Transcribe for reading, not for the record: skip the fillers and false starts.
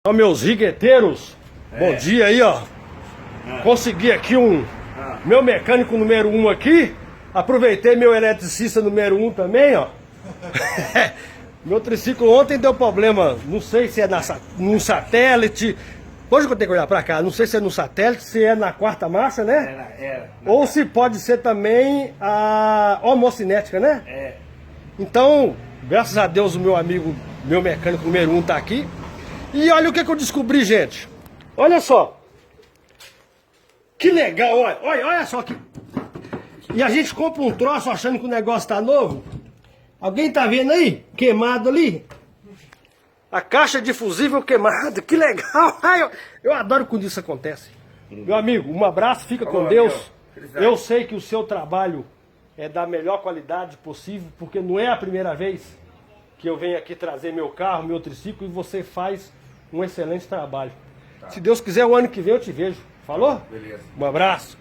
Então, meus rigueteiros, bom dia aí, ó. Consegui aqui meu mecânico número 1 aqui. Aproveitei meu eletricista número 1 também, ó. Meu triciclo ontem deu problema, não sei se é num satélite. Hoje que eu tenho que olhar pra cá, não sei se é no satélite, se é na quarta marcha, né? Ou se pode ser também a homocinética, né? Então, graças a Deus o meu amigo, meu mecânico número 1 tá aqui. E olha o que eu descobri, gente. Olha só. Que legal, olha só que... E a gente compra um troço achando que o negócio tá novo. Alguém tá vendo aí? Queimado ali? A caixa de fusível queimada, que legal! Ai, eu adoro quando isso acontece. Meu amigo, um abraço, fica com Deus. Eu sei que o seu trabalho é da melhor qualidade possível, porque não é a primeira vez que eu venho aqui trazer meu carro, meu triciclo, e você faz um excelente trabalho. Se Deus quiser, o ano que vem eu te vejo. Falou? Beleza. Um abraço.